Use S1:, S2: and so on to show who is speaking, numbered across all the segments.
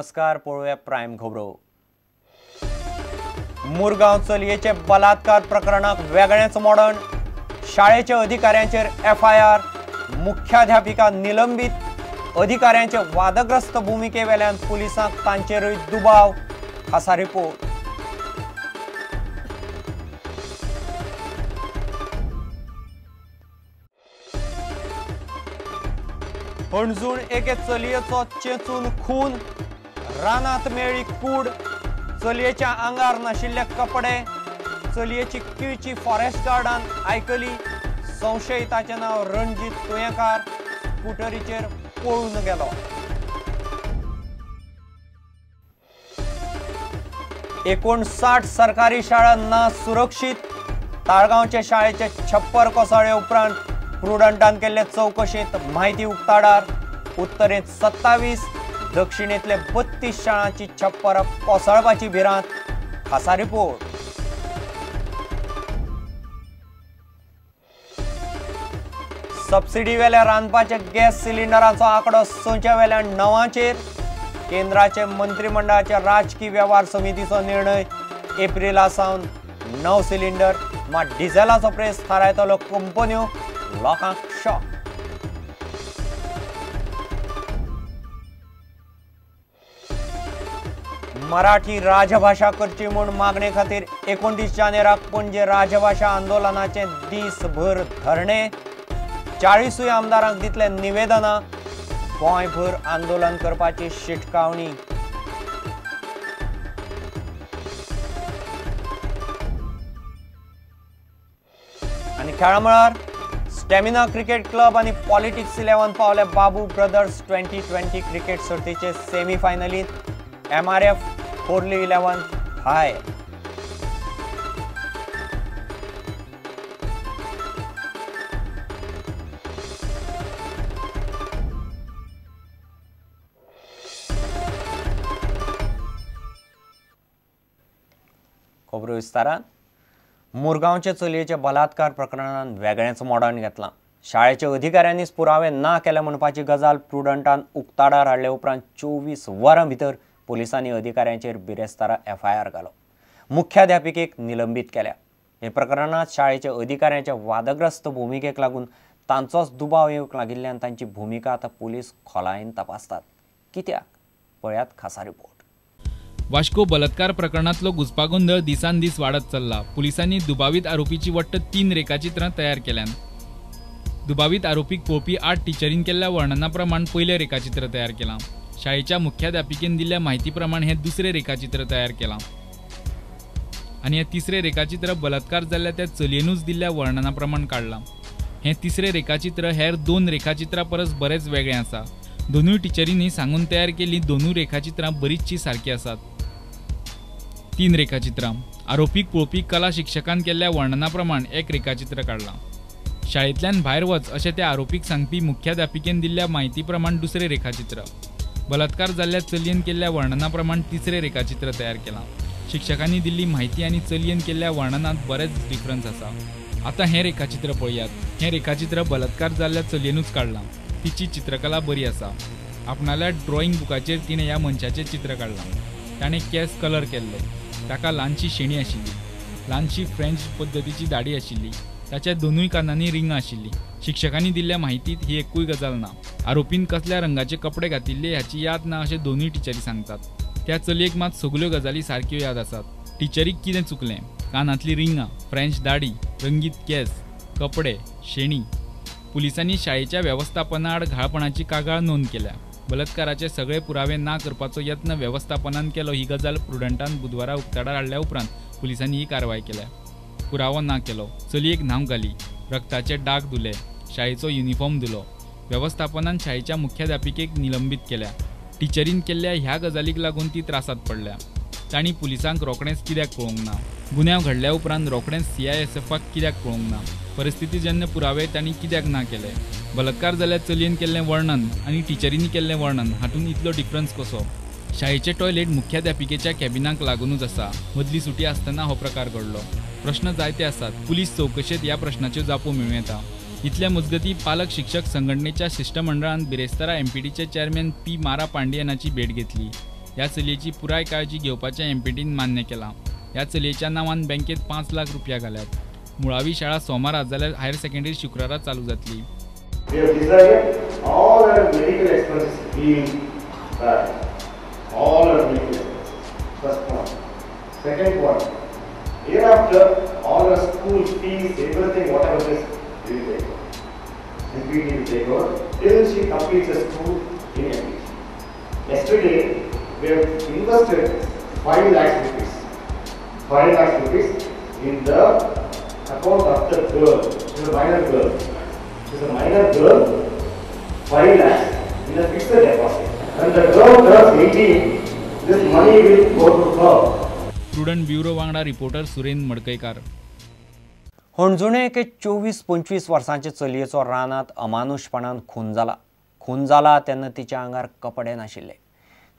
S1: नमस्कार, पळूया प्राइम खबरो। मुरगांव चलयेचे बलात्कार प्रकरणाक वेगळेच मोडण, शाळेच्या अधिकाऱ्यांचेर FIR, मुख्याध्यापिका निलंबित, अधिकाऱ्यांचे वादग्रस्त भूमिके वेल्यान पुलिसांक तांचेरूय दुबाव, खासा रिपोर्ट। पणजून एके चलयेचो चेचून खून, रानात मेळ्ळी कूड, चलयेच्या आंगार नाशिल्ले कपडे, चलयेची किळची फॉरेस्ट गार्डान आयकली, संशयिताचे नाव रणजीत तुयेकार, स्कूटरीचेर पळून गेलो। 59 सरकारी शाळा ना सुरक्षीत, ताळगांवचे शाळेचे छप्पर कोसळ्ळे उपरांत प्रुडंटान केल्ले चौकशेंत माहिती उक्ताडार, उत्तरेंत 27, दक्षिणेंतले 32 शाळांची छप्पर कोसळपाची भिरांत, खासा रिपोर्ट। सबसिडी वेल्या रांदपाचे गॅस सिलिंडरांचो आंकडो 6 वेल्यान 9चेर, केंद्राचे मंत्रिमंडळाच्या राजकीय वेव्हार समितीचो निर्णय, एप्रिला सावन 9 सिलिंडर, मात डिझेलाचो प्रेस थारायतलो कंपन्यो, लोकांक शॉक। मराठी राजभाषा करची म्हूण मागणे खातीर 29 जानेराक पणजे राजभाषा आंदोलनाचे दीसभर धरणे, 40 आमदारांक दितले निवेदनां, गोंयभर आंदोलन करपाची शिटकावणी। आनी खेळा मळार स्टॅमिना क्रिकेट क्लब आणि पॉलिटिक्स 11 पावले बाबू ब्रदर्स 2020 क्रिकेट सर्तीचे सेमी फायनलींत, MRF कोर्ली 11 हाय। खबरो विस्तारान। मुरगांवचे चलयेचे बलात्कार प्रकरणान वेगळेच मोडाण घेतलां। शाळेच्या अधिकाऱ्यांनीच पुरावे ना केले म्हणपाची गजाल प्रुडंटान उक्ताडार हाडले उपरांत 24 वरां भितर पुलिसांनी अधिकाऱ्यांचेर बिरेस्तारा FIR घालो, मुख्याध्यापिकेक निलंबित केल्या। हे प्रकरणात शाळेच्या अधिकाऱ्यांच्या वादग्रस्त भूमिकेक लागून तांचोच दुबाव येवंक लागिल्ल्यान तांची भूमिका आतां पुलीस खोलायेन तपासतात। कित्याक? पळयात खासा रिपोर्ट।
S2: वास्को बलात्कार प्रकरणातलो घुसपागोंदळ दिसान दीस वाढत चल्ला। पुलिसांनी दुबावित आरोपीची वट्ट 3 रेखाचित्रां तयार केल्यान। दुबावित आरोपीक पळोवपी 8 टिचरीन केल्ल्या वर्णना प्रमाण पयले रेखाचित्र तयार केलां। शाळेच्या मुख्याध्यापिकेन दिल्ल्या माहिती प्रमाण हे दुसरे रेखाचित्र तयार केलां आणि हे तिसरे रेखाचित्र बलात्कार जाल्ल्या त्या चलयेनूच दिल्ल्या वर्णना प्रमाण काढलां। हे तिसरे रेखाचित्र हेर 2 रेखाचित्रां परस बरेच वेगळें आसा। दोनूय टिचरींनी सांगून तयार केल्लीं दोनूय रेखाचित्रां बरीचशी सारकी आसात। 3 रेखाचित्रां आरोपीक पळोवपी कला शिक्षकान केल्ल्या वर्णना प्रमाण एक रेखाचित्र काढलां। शाळेंतल्यान भायर वच अशें त्या आरोपीक सांगपी मुख्याध्यापिकेन दिल्ल्या माहिती प्रमाण दुसरे रेखाचित्र, बलात्कार जाल्ल्या चलयेन केल्ल्या वर्णना प्रमाण तिसरे रेखाचित्र तयार केलां। शिक्षकांनी दिल्ली माहिती आनी चलयेन केल्ल्या वर्णनांत बरेच डिफरन्स आसा। आता हे रेखाचित्र पळयात। हे रेखाचित्र बलात्कार जाल्ल्या चलयेनूच काढलां। तिची चित्रकला बरी आसा। आपणाल्या ड्रॉइंग बुकाचेर तिणें ह्या मनशाचें चित्र काढलां। ताणें केस कलर केल्ले, ताका ल्हानशी शेणी आशिल्ली, ल्हानशी फ्रेंच पद्दतीची दाढी आशिल्ली, ताच्या दोनूय कानांनी रिंगां आशिल्लीं। शिक्षकांनी दिल्ल्या माहितीत ही एकूय गजाल ना। आरोपीन कसल्या रंगाचे कपडे घातिल्ले ह्याची याद ना अशें दोनूय टिचरी सांगतात। त्या चलयेक मात सगल्यो गजाली सारक्यो याद आसात। टिचरीक कितें चुकलें? कानांतली रिंगां, फ्रेंच दाढी, रंगीत केस, कपडे, शेणी। पुलिसांनी शाळेच्या वेवस्थापना आड घाळपणाची कागाळ नोंद केल्या। बलात्काराचे सगळे पुरावे ना करपाचो यत्न वेवस्थापनान केलो ही गजाल प्रुडंटान बुधवारा उक्ताडार हाडल्या उपरांत पुलिसांनी ही कारवाय केल्या। पुरावो ना केलो, चलयेक न्हांव घाली, रक्ताचे डाग धुले, शाळेचो युनिफॉर्म धुलो। वेवस्थापनान शाळेच्या मुख्याध्यापिकेक निलंबित केल्या। टिचरीन केल्ल्या ह्या गजालीक लागून ती त्रासात पडल्या। तांणी पुलिसांक रोखडेंच कित्याक कळोवंक ना? गुन्यांव घडल्या उपरांत रोखडेंच CISFाक कित्याक कळोवंक ना? परिस्थितीजन्य पुरावे तांणी कित्याक ना केले? बलात्कार जाल्ल्या चलयेन केल्लें वर्णन आनी टिचरींनी केल्लें वर्णन हातूंत इतलो डिफरन्स कसो? शाळेचे टॉयलेट मुख्याध्यापिकेच्या कॅबिनाक लागूनच आसा। मदली सुटी आसतना हो प्रकार घडलो। प्रश्न जायते आसात। पुलीस चौकशेत ह्या प्रश्नाच्यो जापो मेळूं येता। इतल्या मजगती पालक शिक्षक संघटनेच्या शिष्टमंडळान बिरेस्तारा MPDचे चेअरमॅन P. मारा पांडियनाची भेट घेतली। ह्या चलयेची पुराय काळजी घेवपाचें एमपीटीन मान्य केलां. ह्या चलयेच्या नांवान बँकेत 5 लाख रुपया घाल्यात. मुळावी शाळा सोमारा जाल्यार हायर सेकंडरी शुक्रारा चालू जातली.
S3: We have decided all our medical expenses being all our medical expenses. First point. Second point. Hereafter, all our school fees, everything, whatever it is, we will take over. And we will take over till she completes the school in MPT. Yesterday, we have invested 5 lakhs rupees. 5 lakhs rupees in the account of the girl, she's a minor girl. She's a minor girl, 5 lakhs in a fixed deposit. When the girl turns 18, this money will go to her.
S2: Prudent bureau वांगडा reporter Surendra Madkaikar.
S1: होणजुणे एके 24-25 वर्सांचे चलयेचो रानांत अमानुशपणान खून जाला तेन्ना तिच्या आंगार कपडे नाशिल्ले.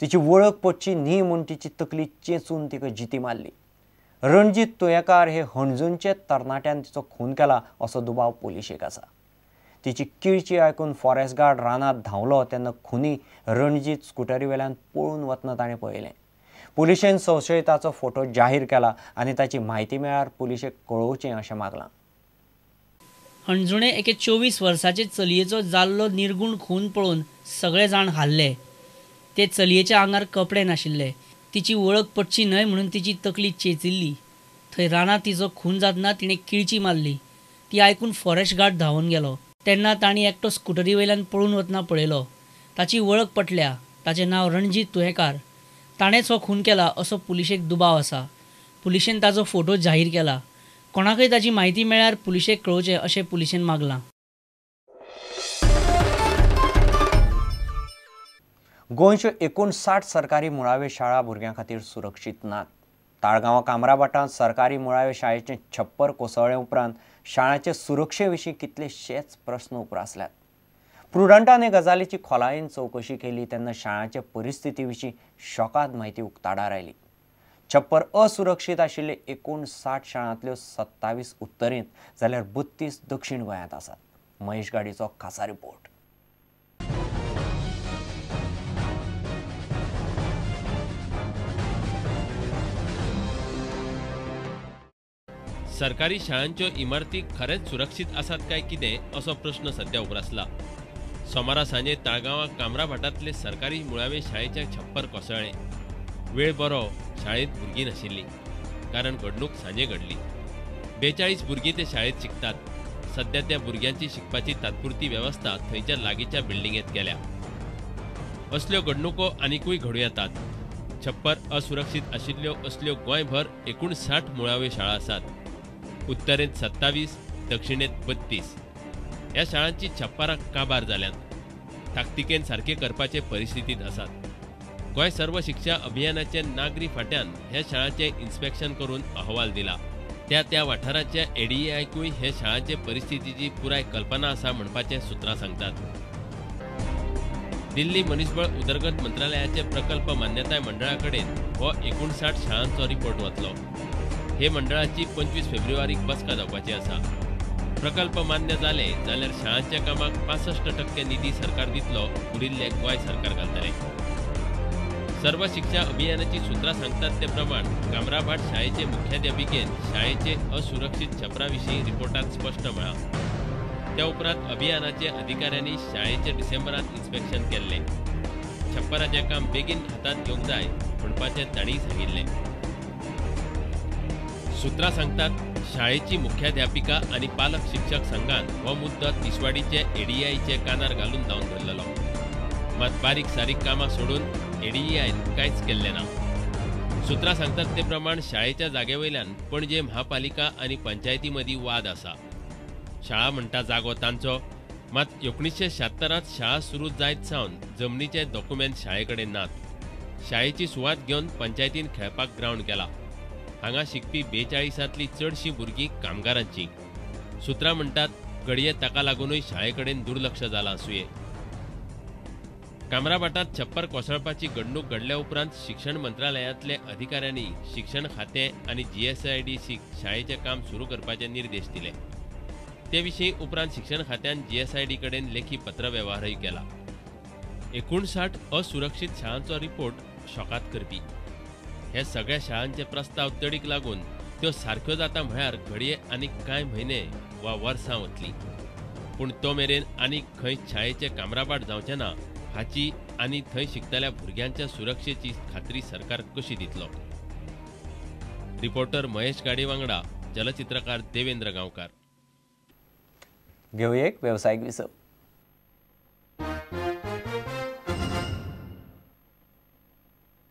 S1: तिची वळख पडची न्ही म्हूण तिची तकली चेंचून तिका जिती मारली. रणजीत तुयेकार हे हणजूंचे तरणाट्यान तिचो खून केला असो दुबाव पुलिशेक आसा. तिची किळची आयकून फॉरेस्ट गार्ड रानांत धांवलो तेन्ना खुनी रणजीत स्कुटरी वेल्यान पळून वतना ताणें पळयलें. पुलिशेन संशयिताचो फोटो जाहीर केला आनी ताची म्हायती मेळ्ळ्यार पुलिशेक कळोवचें अशें मागलां.
S4: हणजुणे एके 24 वर्साचे चलयेचो जाल्लो निर्गुण खून पळोवन सगळे जाण हाल्ले. ते चलयेच्या आंगार कपडे नाशिल्ले. तिची वळख पडची न्हय म्हणून तिची तकली चेंचिल्ली. थंय रानांत तिचो खून जातना तिणें किळची मारली. ती आयकून फॉरेस्ट गार्ड धांवून गेलो. तेन्ना तांणी एकटो स्कुटरी वयल्यान पळून वतना पळयलो. ताची वळख पटल्या. ताचें नांव रणजीत तुयेकार. ताणेंच हो खून केला असो पुलिशेक दुबाव आसा. पुलिशेन ताचो फोटो जाहीर केला. कोणाकय ताची म्हायती मेळ्ळ्यार पुलिशेक कळोवचें अशें पुलिशेन मागलां.
S1: गोंयच्यो 59 सरकारी मुळाव्यो शाळा भुरग्यां खातीर सुरक्षीत नात. ताळगांव कामराभाटांत सरकारी मुळाव्या शाळेचें छप्पर कोसळ्ळे उपरांत शाळेचे सुरक्षे विशीं कितलेशेच प्रस्न उप्रासल्यात. प्रुडंटान हे गजालीची खोलायेन चवकशी केली तेन्ना शाळांचे परिस्थिती विशीं शॉकाद म्हायती उक्ताडार आयली. छप्पर असुरक्षीत आशिल्ले 59 शाळांतल्यो 27 उत्तरेंत जाल्यार 32 दक्षिण गोंयांत आसात. महेश गाडीचो खासा रिपोर्ट.
S5: सरकारी शाळांच्यो इमारती खरेंच सुरक्षीत आसात काय कितें असो प्रश्न सध्या उप्रासला. सोमारा सांजे ताळगांवां कामराभाटांतले सरकारी मुळावे शाळेचे छप्पर कोसळ्ळें. वेळ बरो, शाळेंत भुरगीं नाशिल्लीं, कारण घडणूक सांजे घडली. 42 भुरगीं ते शाळेंत शिकतात. सध्या त्या भुरग्यांची शिकपाची तात्पुरती वेवस्था थंयच्या लागींच्या बिल्डिंगेंत केल्या. असल्यो घडणुको आनीकूय घडूं येतात. छप्पर असुरक्षीत आशिल्ल्यो असल्यो गोंयभर 59 मुळाव्यो शाळा आसात. उत्तरेंत 27, दक्षिणेंत 32. ह्या शाळांची छप्परां काबार जाल्यांत. ताकतिकेन सारके करपाचे परिस्थितींत आसात. गोंय सर्व शिक्षा अभियानाचे नागरी फाट्यान ह्या शाळांचे इन्स्पेक्शन करून अहवाल दिला. त्या वाठाराच्या एडीएआयकूय हे शाळांचे परिस्थितीची पुराय कल्पना आसा म्हणपाचे सुत्रां सांगतात. दिल्ली मनीसबळ उदरगत मंत्रालयाचे प्रकल्प मान्यताय मंडळा कडेन हो 59 शाळांचो रिपोर्ट वतलो. हे मंडळाची 25 फेब्रुवारीक बसका जावपाची आसा. प्रकल्प मान्य जाले जाल्यार शाळांच्या कामाक 65% निधी सरकार दितलो, उरिल्ले गोंय सरकार घालतले. सर्व शिक्षा अभियानाची सुत्रां सांगतात ते प्रमाण कामराभाट शाळेचे मुख्याध्यापिकेन शाळेचे असुरक्षीत छप्परा विशीं रिपोर्टांत स्पश्ट म्हळां. त्या उपरांत अभियानाचे अधिकाऱ्यांनी शाळेचे डिसेंबरांत इन्स्पेक्शन केल्ले. छप्पराचें काम बेगीन हातांत घेवंक जाय म्हणपाचें तांणी सांगिल्लें. सुत्रां सांगतात शाळेची मुख्याध्यापिका आनी पालक शिक्षक संघान हो मुद्दो तिसवाडीचे एडीआयचे कानार घालून धांवन धरलेलो. मात बारीक सारीक कामां सोडून एडीआयन कांयच केल्लें ना. सुत्रां सांगतात ते प्रमाण शाळेच्या जागे वयल्यान पणजे महापालिका आनी पंचायती मदीं वाद आसा. शाळा म्हणटा जागो तांचो, मात 1976त शाळा सुरू जायत सावन जमनीचे डॉक्युमेंट शाळे कडेन नात. शाळेची सुवात घेवन पंचायतीन खेळपाक ग्रावंड केला. हांगा शिकपी 42ांतली चडशीं भुरगीं कामगारांची. सुत्रां म्हणटात घडये ताका लागूनय शाळे कडेन दुर्लक्ष जालां आसुये. कामराभाटांत छप्पर कोसळपाची घडणूक घडल्या उपरांत शिक्षण मंत्रालयांतले अधिकाऱ्यांनी शिक्षण खातें आनी जीएसआयडीसीक शाळेचें काम सुरू करपाचे निर्देश दिले. ते विशीं उपरांत शिक्षण खात्यान जीएसआयडी कडेन लेखी पत्रव्यवहारय केला. 59 असुरक्षीत शाळांचो रिपोर्ट शॉकात करपी. हे सगळ्या शाळांचे प्रस्ताव तडीक लागून त्यो सारक्यो जाता म्हळ्यार घडये आनीक कांय म्हयने वा वर्सां वतली. पूण तो मेरेन आनीक खंय शाळेचे कामराबाट जावचें ना हाची आनी थंय शिकतल्या भुरग्यांच्या सुरक्षेची खात्री सरकार कशी दितलो? रिपोर्टर महेश गाडे वांगडा चलचित्रकार देवेंद्र गांवकार.
S1: घेऊया एक व्यावसायिक विसव.